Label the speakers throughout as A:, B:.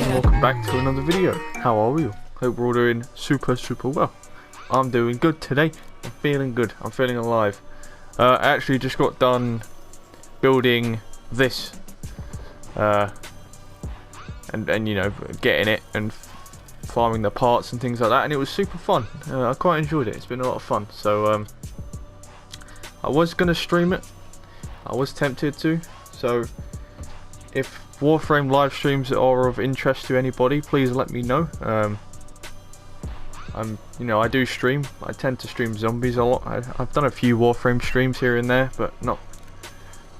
A: and welcome back to another video. How are you? Hope we're all doing super well. I'm doing good today. I'm feeling good. I'm feeling alive. I actually just got done building this. And you know, getting it and farming the parts and things like that, and it was super fun. I quite enjoyed it. It's been a lot of fun. So I was gonna stream it. I was tempted to. So if Warframe live streams are of interest to anybody, please let me know. I do stream. I tend to stream zombies a lot. I've done a few Warframe streams here and there, but not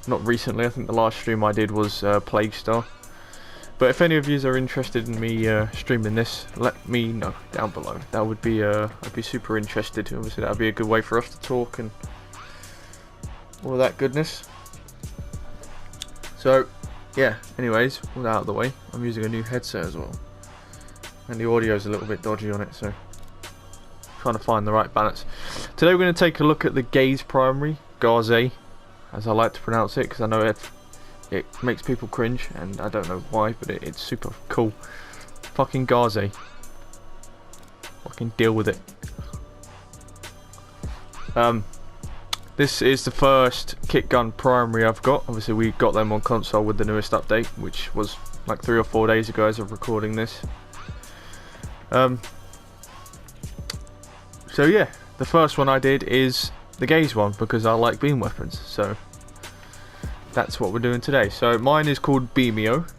A: recently. I think the last stream I did was Plague Star. But if any of you are interested in me streaming this, let me know down below. That would be I'd be super interested. Obviously, that would be a good way for us to talk and all that goodness. So yeah, anyways, all that out of the way, I'm using a new headset as well, and the audio's a little bit dodgy on it, so trying to find the right balance. Today we're going to take a look at the Gaze primary, Gaze, as I like to pronounce it, because I know it makes people cringe, and I don't know why, but it's super cool. Fucking Gaze. Fucking deal with it. This is the first kit gun primary I've got. Obviously we got them on console with the newest update, which was like 3 or 4 days ago as of recording this. So yeah, the first one I did is the Gaze one because I like beam weapons, so that's what we're doing today. So mine is called Beamio.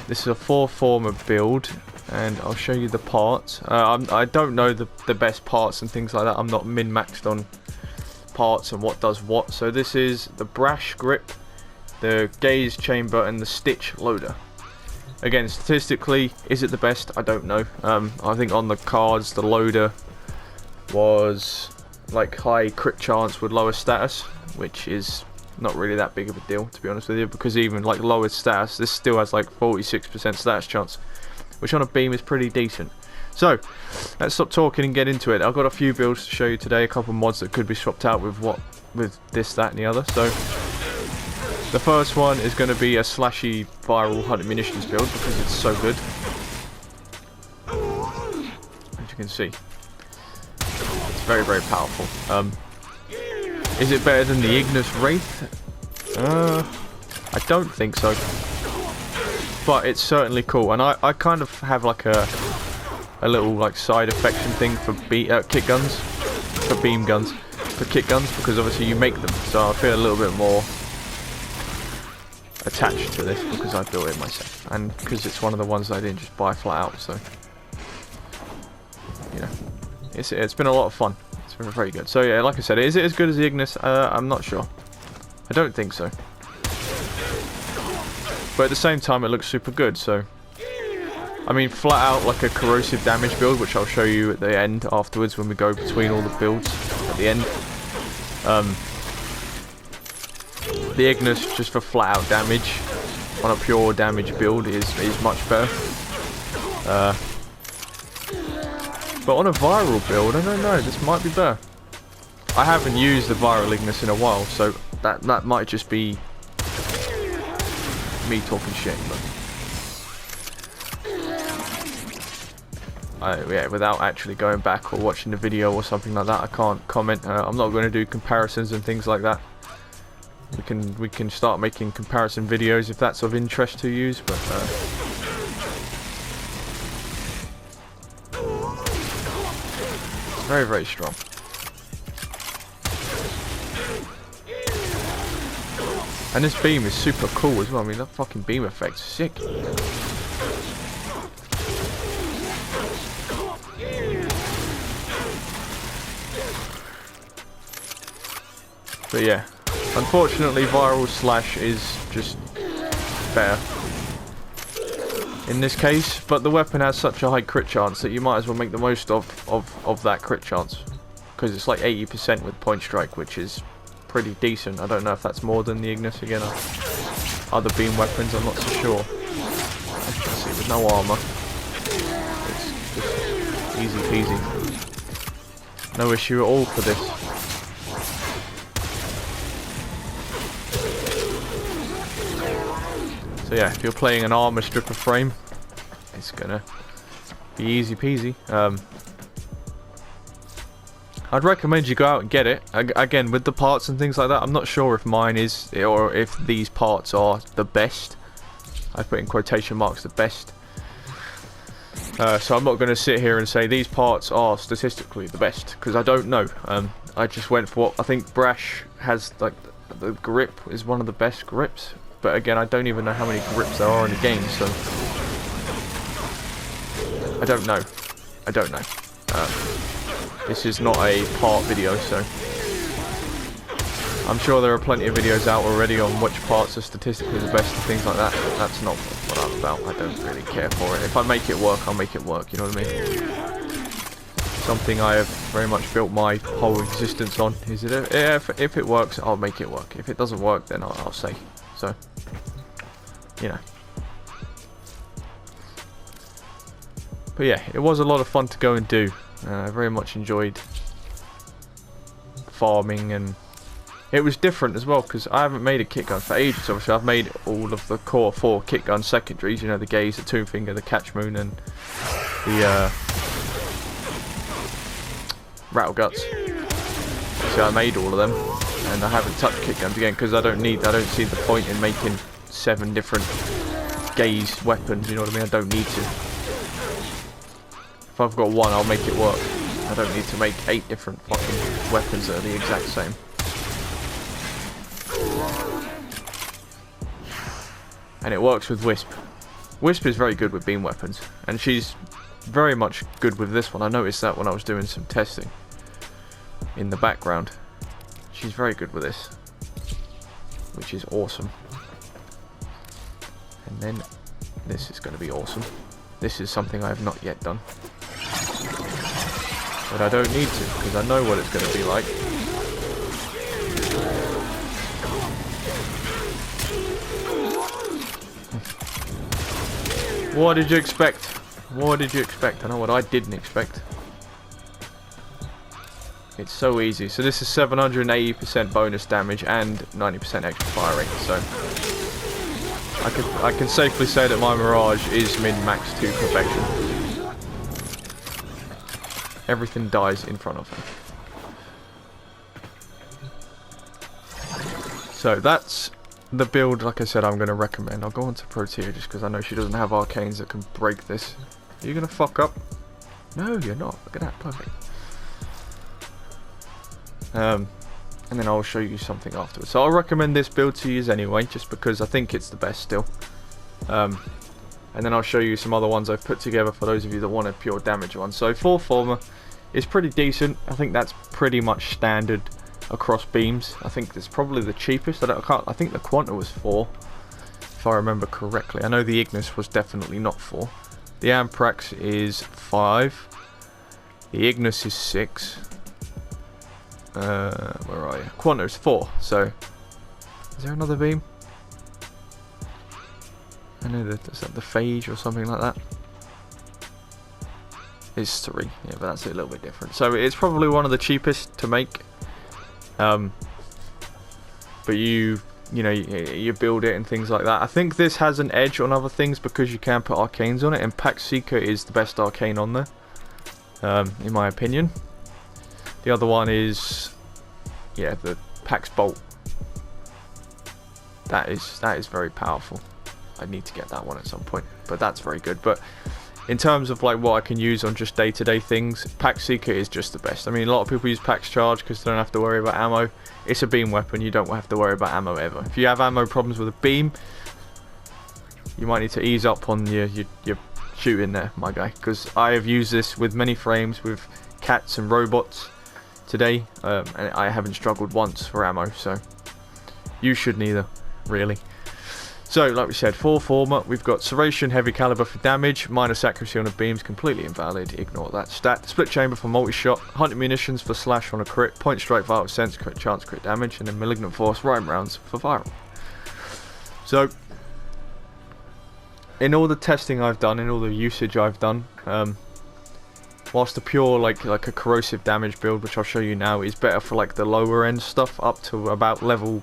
A: This is a 4-former build, and I'll show you the parts. I don't know the best parts and things like that. I'm not min-maxed on parts and what does what. So this is the Brash grip, the Gaze chamber, and the Stitch loader. Again, statistically, is it the best? I don't know. I think on the cards the loader was like high crit chance with lower status, which is not really that big of a deal, to be honest with you, because even like lower status, this still has like 46% status chance, which on a beam is pretty decent. So let's stop talking and get into it. I've got a few builds to show you today, a couple mods that could be swapped out with this, that and the other. So the first one is going to be a slashy viral hunting munitions build because it's so good, as you can see. It's very powerful. Is it better than the Ignis Wraith? I don't think so, but it's certainly cool. And I kind of have like a little like side affection thing for kit guns, for beam guns, for kit guns, because obviously you make them, so I feel a little bit more attached to this because I built it myself, and because it's one of the ones that I didn't just buy flat out. So you know, it's been a lot of fun. It's been very good. So yeah, like I said, is it as good as the Ignis? I'm not sure. I don't think so. But at the same time, it looks super good. So I mean, flat out like a corrosive damage build, which I'll show you at the end afterwards when we go between all the builds at the end. The Ignis, just for flat out damage on a pure damage build, is much better. But on a viral build, I don't know, this might be better. I haven't used the viral Ignis in a while, so that might just be me talking shit. But yeah, without actually going back or watching the video or something like that, I can't comment. I'm not going to do comparisons and things like that. We can start making comparison videos if that's of interest to you, but very strong. And this beam is super cool as well. I mean, that fucking beam effect's sick. But yeah, unfortunately viral slash is just better in this case, but the weapon has such a high crit chance that you might as well make the most of that crit chance, because it's like 80% with point strike, which is pretty decent. I don't know if that's more than the Ignis again or other beam weapons, I'm not so sure. As you can see, with no armor, it's just easy peasy. No issue at all for this. So yeah, if you're playing an armor stripper frame, it's gonna be easy peasy. I'd recommend you go out and get it. Again, with the parts and things like that, I'm not sure if mine is, or if these parts are the best. I put in quotation marks, the best. So I'm not going to sit here and say these parts are statistically the best, because I don't know. I just went for what I think Brash has, like, the grip is one of the best grips. But again, I don't even know how many grips there are in the game, so I don't know. I don't know. This is not a part video, so I'm sure there are plenty of videos out already on which parts are statistically the best and things like that. That's not what I'm about. I don't really care for it. If I make it work, I'll make it work, you know what I mean? Something I have very much built my whole existence on. Is it? If it works, I'll make it work. If it doesn't work, then I'll say. So, you know. But yeah, it was a lot of fun to go and do. I very much enjoyed farming, and it was different as well because I haven't made a kit gun for ages. Obviously, I've made all of the core 4 kit gun secondaries. You know, the Gaze, the Tomb Finger, the Catch Moon, and the Rattle Guts. So I made all of them, and I haven't touched kit guns again because I don't see the point in making 7 different Gaze weapons. You know what I mean? I don't need to. If I've got one, I'll make it work. I don't need to make 8 different fucking weapons that are the exact same. And it works with Wisp. Wisp is very good with beam weapons, and she's very much good with this one. I noticed that when I was doing some testing in the background. She's very good with this, which is awesome. And then this is going to be awesome. This is something I have not yet done. But I don't need to, because I know what it's going to be like. What did you expect? What did you expect? I know what I didn't expect. It's so easy. So this is 780% bonus damage and 90% extra fire rate. So I can safely say that my Mirage is min-max to perfection. Everything dies in front of him. So that's the build, like I said, I'm going to recommend. I'll go on to Protea just because I know she doesn't have arcanes that can break this. Are you going to fuck up? No, you're not. Look at that. Perfect. And then I'll show you something afterwards. So I'll recommend this build to you anyway, just because I think it's the best still. And then I'll show you some other ones I've put together for those of you that want a pure damage one. So 4 Former is pretty decent. I think that's pretty much standard across beams. I think it's probably the cheapest. I think the Quanta was 4, if I remember correctly. I know the Ignis was definitely not 4. The Amprax is 5. The Ignis is 6. Where are you? Quanta is 4. So is there another beam? I know that is that the Phage or something like that. It's 3, yeah, but that's a little bit different. So it's probably one of the cheapest to make. But you build it and things like that. I think this has an edge on other things because you can put arcanes on it, and Pax Seeker is the best arcane on there, in my opinion. The other one is, yeah, the Pax Bolt. That is very powerful. I need to get that one at some point, but that's very good. But in terms of like what I can use on just day-to-day things, Pax Seeker is just the best. I mean, a lot of people use Pax Charge because they don't have to worry about ammo. It's a beam weapon. You don't have to worry about ammo ever. If you have ammo problems with a beam, you might need to ease up on your shooting there, my guy, because I have used this with many frames with cats and robots today, and I haven't struggled once for ammo, so you should neither, really. So, like we said, 4 Former, we've got Serration Heavy Caliber for damage, minus accuracy on the beams, completely invalid, ignore that stat. Split Chamber for multi-shot, Hunting Munitions for slash on a crit, Point Strike Vital Sense, crit chance, crit damage, and then Malignant Force Rhyme Rounds for viral. So, in all the testing I've done, in all the usage I've done, whilst the pure, like a corrosive damage build, which I'll show you now, is better for like the lower end stuff, up to about level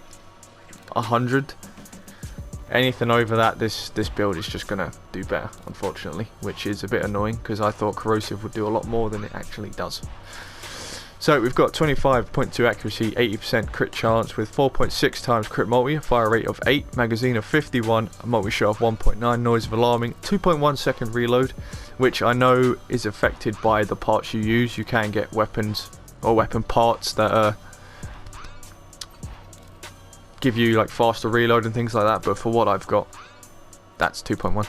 A: 100. anything over that, this build is just gonna do better, unfortunately, which is a bit annoying because I thought Corrosive would do a lot more than it actually does. So we've got 25.2 accuracy, 80% crit chance with 4.6 times crit multi, a fire rate of 8, magazine of 51, a multi-shot of 1.9, noise of alarming, 2.1 second reload, which I know is affected by the parts you use. You can get weapons or weapon parts that give you like faster reload and things like that, but for what I've got, that's 2.1.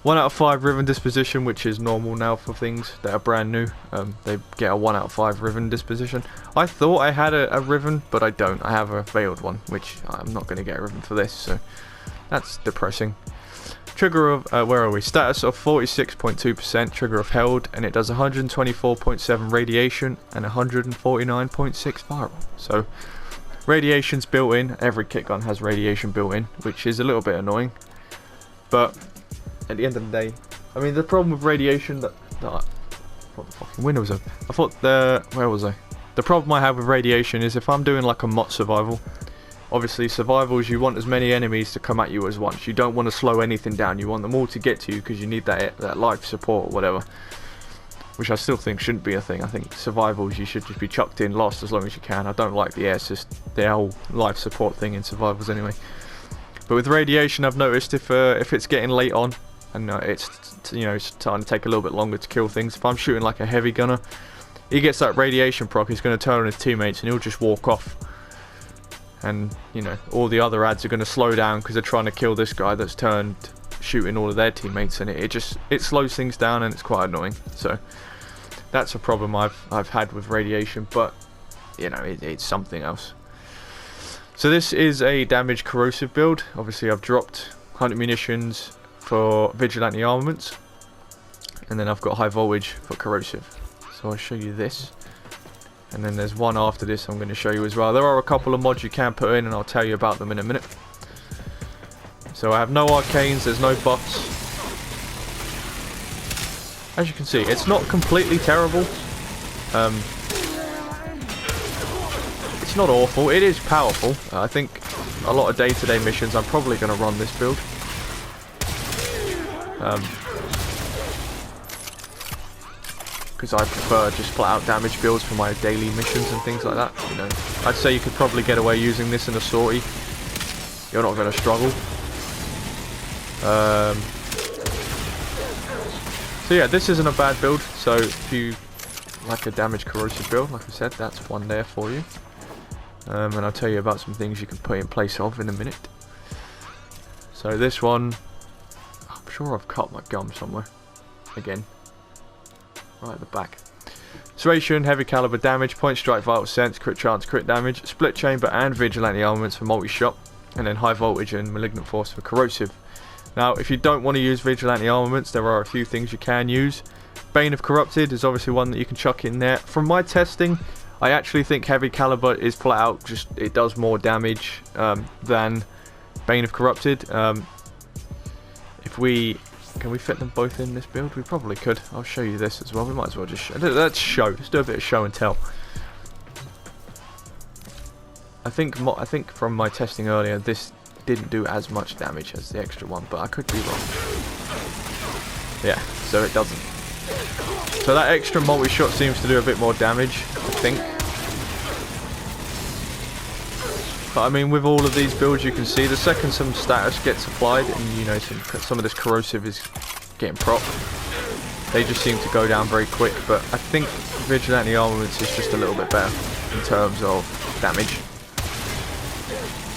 A: 1 out of 5 riven disposition, which is normal now for things that are brand new. They get a 1 out of 5 riven disposition. I thought I had a riven, but I don't. I have a veiled one, which I'm not going to get a riven for this, so that's depressing. Trigger of, where are we? Status of 46.2%, trigger of held, and it does 124.7 radiation and 149.6 viral. So radiation's built in. Every kit gun has radiation built in, which is a little bit annoying, but at the end of the day, I mean, the problem with radiation what the fucking window was open. I thought where was I? The problem I have with radiation is if I'm doing like a MOT survival, obviously survivals, you want as many enemies to come at you as once. You don't want to slow anything down. You want them all to get to you because you need that life support or whatever. Which I still think shouldn't be a thing. I think survivals, you should just be chucked in, last as long as you can. I don't like the air system, the whole life support thing in survivals anyway. But with radiation, I've noticed if it's getting late on, and it's starting to take a little bit longer to kill things. If I'm shooting like a heavy gunner, he gets that radiation proc, he's going to turn on his teammates and he'll just walk off. And, you know, all the other ads are going to slow down because they're trying to kill this guy that's turned shooting all of their teammates, and it slows things down and it's quite annoying. So that's a problem I've had with radiation, but, you know, it's something else. So this is a damaged corrosive build. Obviously I've dropped 100 munitions for vigilante armaments, and then I've got high voltage for corrosive. So I'll show you this, and then there's one after this I'm going to show you as well. There are a couple of mods you can put in, and I'll tell you about them in a minute. So I have no arcanes, there's no buffs. As you can see, it's not completely terrible. It's not awful, it is powerful. I think a lot of day-to-day missions I'm probably going to run this build. Because I prefer just flat out damage builds for my daily missions and things like that. You know, I'd say you could probably get away using this in a sortie. You're not going to struggle. So yeah, this isn't a bad build. So if you like a damage corrosive build, like I said, that's one there for you. And I'll tell you about some things you can put in place of in a minute. So this one, I'm sure I've cut my gum somewhere. Again, right at the back. Serration, heavy caliber damage, point strike, vital sense, crit chance, crit damage, split chamber and vigilante armaments for multi-shot, and then high voltage and malignant force for corrosive. Now, if you don't want to use vigilante armaments, there are a few things you can use. Bane of Corrupted is obviously one that you can chuck in there. From my testing, I actually think heavy caliber is flat out just, it does more damage than Bane of Corrupted. Can we fit them both in this build? We probably could. I'll show you this as well. We might as well just show. Let's show. Let's do a bit of show and tell. I think from my testing earlier, this didn't do as much damage as the extra one, but I could be wrong. Yeah, so it doesn't. So that extra multi-shot seems to do a bit more damage, I think. But I mean, with all of these builds, you can see the second some status gets applied, and you know some of this corrosive is getting propped, they just seem to go down very quick. But I think vigilante armaments is just a little bit better in terms of damage,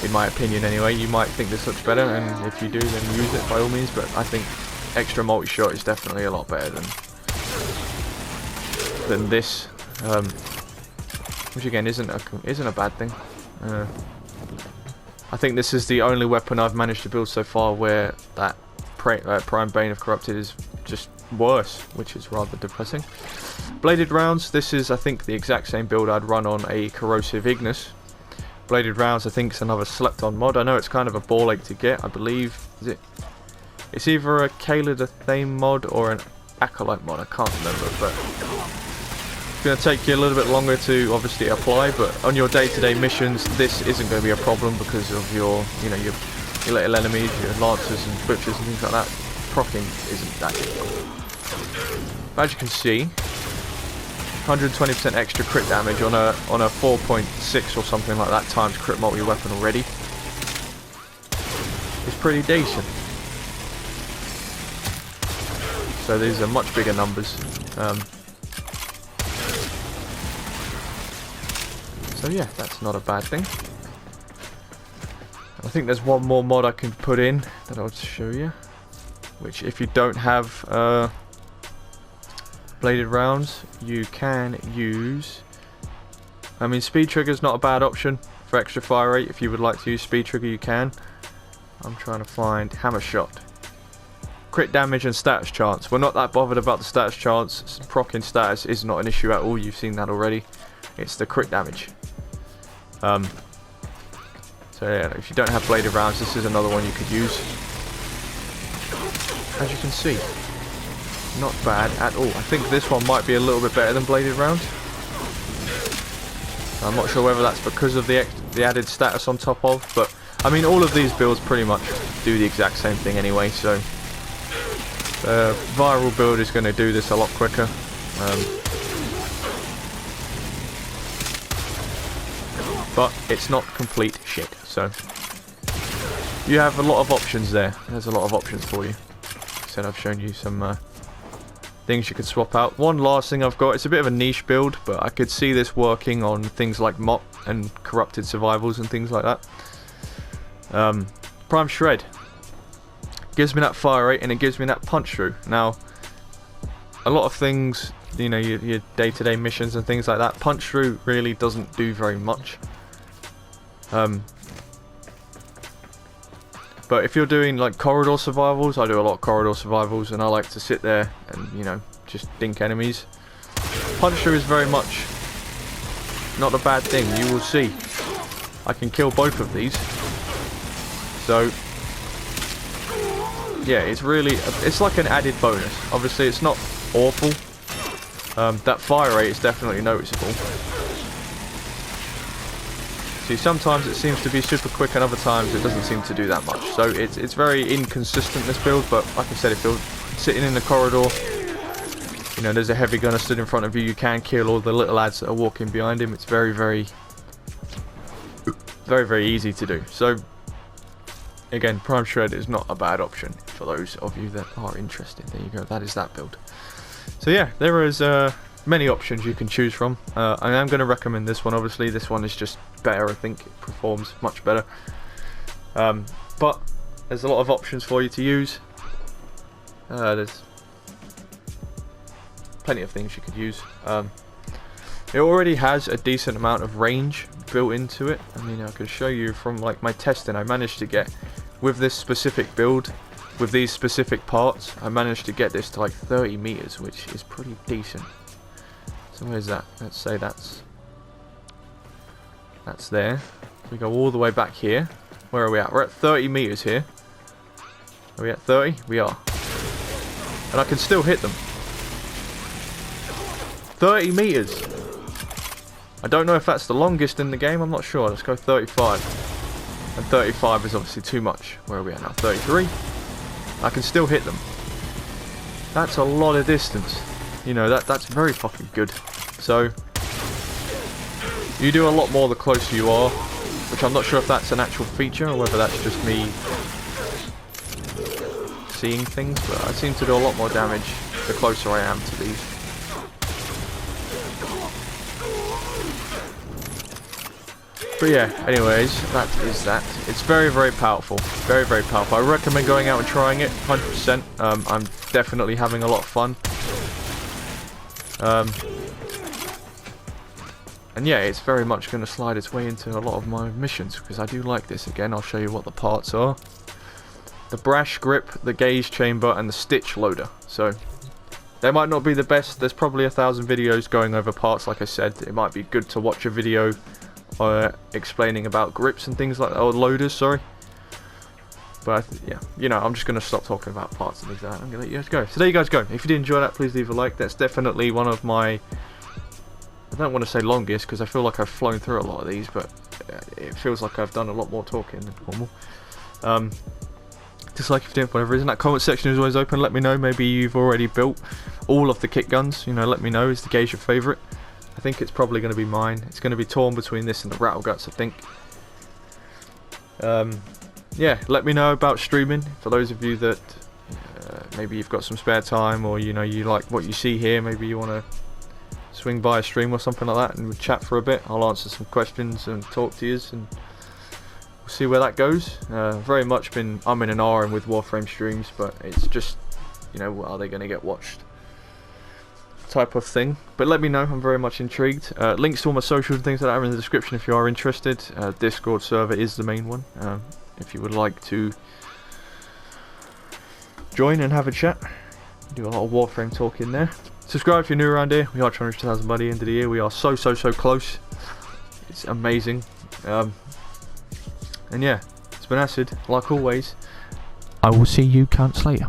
A: in my opinion anyway. You might think this looks better, and if you do, then use it by all means, but I think extra multi-shot is definitely a lot better than this, which again isn't a bad thing. I think this is the only weapon I've managed to build so far where that Prime Bane of Corrupted is just worse, which is rather depressing. Bladed rounds, this is I think the exact same build I'd run on a Corrosive Ignis. Bladed rounds I think is another slept on mod. I know it's kind of a ball ache to get, I believe. It's either a Kayla the Thame mod or an Acolyte mod, I can't remember, but it's going to take you a little bit longer to obviously apply, but on your day-to-day missions this isn't going to be a problem because of your your little enemies, your lancers and butchers and things like that, proccing isn't that difficult. As you can see, 120% extra crit damage on a 4.6 or something like that times crit multi-weapon already. It's pretty decent. So these are much bigger numbers. So yeah, that's not a bad thing. I think there's one more mod I can put in that I'll show you, which if you don't have bladed rounds, you can use. I mean, speed trigger is not a bad option for extra fire rate. If you would like to use speed trigger, you can. I'm trying to find hammer shot. Crit damage and status chance. We're not that bothered about the status chance. Proccing status is not an issue at all. You've seen that already. It's the crit damage. So yeah, if you don't have bladed rounds, this is another one you could use. As you can see, not bad at all. I think this one might be a little bit better than bladed rounds. I'm not sure whether that's because of the added status on top of, but I mean, all of these builds pretty much do the exact same thing anyway, so the viral build is going to do this a lot quicker. But it's not complete shit, so you have a lot of options there. There's a lot of options for you. Like I said, I've shown you some things you could swap out. One last thing I've got, it's a bit of a niche build, but I could see this working on things like Mop and Corrupted Survivals and things like that. Prime Shred gives me that fire rate and it gives me that punch through. Now, a lot of things, you know, your day-to-day missions and things like that, punch through really doesn't do very much. But if you're doing like corridor survivals, I do a lot of corridor survivals, and I like to sit there and, you know, just dink enemies. Punch through is very much not a bad thing. You will see I can kill both of these. So yeah, it's really, it's like an added bonus. Obviously it's not awful. That fire rate is definitely noticeable. See, sometimes it seems to be super quick and other times it doesn't seem to do that much. So it's very inconsistent, this build, but like I said, if you're sitting in the corridor, you know, there's a heavy gunner stood in front of you, you can kill all the little lads that are walking behind him. It's very, very easy to do. So again, Prime Shred is not a bad option for those of you that are interested. There you go, that is that build. So yeah, there is many options you can choose from. I am going to recommend this one, obviously. This one is just better, I think. It performs much better. But there's a lot of options for you to use. There's plenty of things you could use. It already has a decent amount of range built into it. I mean, I can show you from like my testing. I managed to get, with this specific build, with these specific parts, I managed to get this to like 30 meters, which is pretty decent. So where's that? Let's say that's there. We go all the way back here. Where are we at? We're at 30 meters here. Are we at 30? We are. And I can still hit them. 30 meters. I don't know if that's the longest in the game. I'm not sure. Let's go 35. And 35 is obviously too much. Where are we at now? 33. I can still hit them. That's a lot of distance. You know, that's very fucking good. So you do a lot more the closer you are, which I'm not sure if that's an actual feature or whether that's just me seeing things, but I seem to do a lot more damage the closer I am to these. But yeah, anyways, that is that. It's very, very powerful. Very, very powerful. I recommend going out and trying it, 100%. I'm definitely having a lot of fun. And yeah, it's very much going to slide its way into a lot of my missions, because I do like this. Again, I'll show you what the parts are. The Brash grip, the gauge chamber, and the stitch loader. So, they might not be the best. There's probably 1,000 videos going over parts, like I said. It might be good to watch a video explaining about grips and things like that, or loaders, sorry. But yeah, you know, I'm just going to stop talking about parts and things like that. I'm going to let you guys go. So there you guys go. If you did enjoy that, please leave a like. That's definitely one of my, I don't want to say longest, because I feel like I've flown through a lot of these, but it feels like I've done a lot more talking than normal. Dislike if you didn't for whatever reason. That comment section is always open. Let me know. Maybe you've already built all of the kit guns. You know, let me know. Is the gauge your favourite? I think it's probably going to be mine. It's going to be torn between this and the Rattle Guts, I think. Yeah, let me know about streaming. For those of you that maybe you've got some spare time, or you know you like what you see here, maybe you want to swing by a stream or something like that and we'll chat for a bit. I'll answer some questions and talk to you, and we'll see where that goes. Very much I'm in an RM with Warframe streams, but it's just, you know, are they going to get watched type of thing. But let me know, I'm very much intrigued. Links to all my socials and things like that are in the description if you are interested. Discord server is the main one, if you would like to join and have a chat. Do a lot of Warframe talk in there. Subscribe if you're new around here. We are trying to reach 1,000 by the end of the year. We are so close. It's amazing. And yeah, it's been Acid, like always. I will see you cunts later.